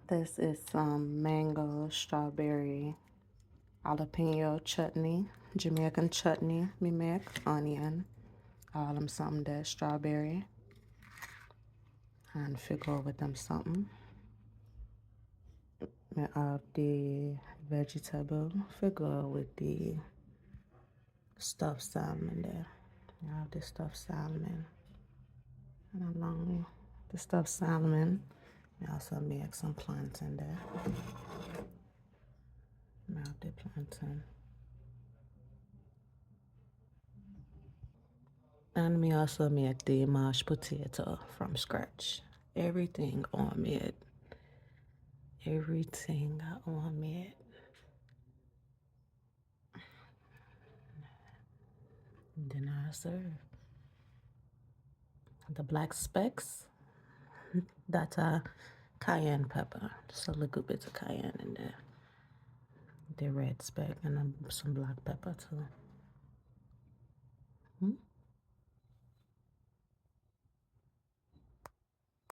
This is some mango strawberry jalapeno chutney, Jamaican chutney, me make, onion, all them something there, strawberry, and figure with them something. Me have the vegetable, figure with the stuffed salmon there. I have the stuffed salmon, and along the stuffed salmon, I also make some plantain there. I have the plantain. And me also make the mashed potato from scratch. Everything on me. Everything on me. Then I serve the black specks. That's a cayenne pepper. Just a little bit of cayenne in there. The red speck and some black pepper too.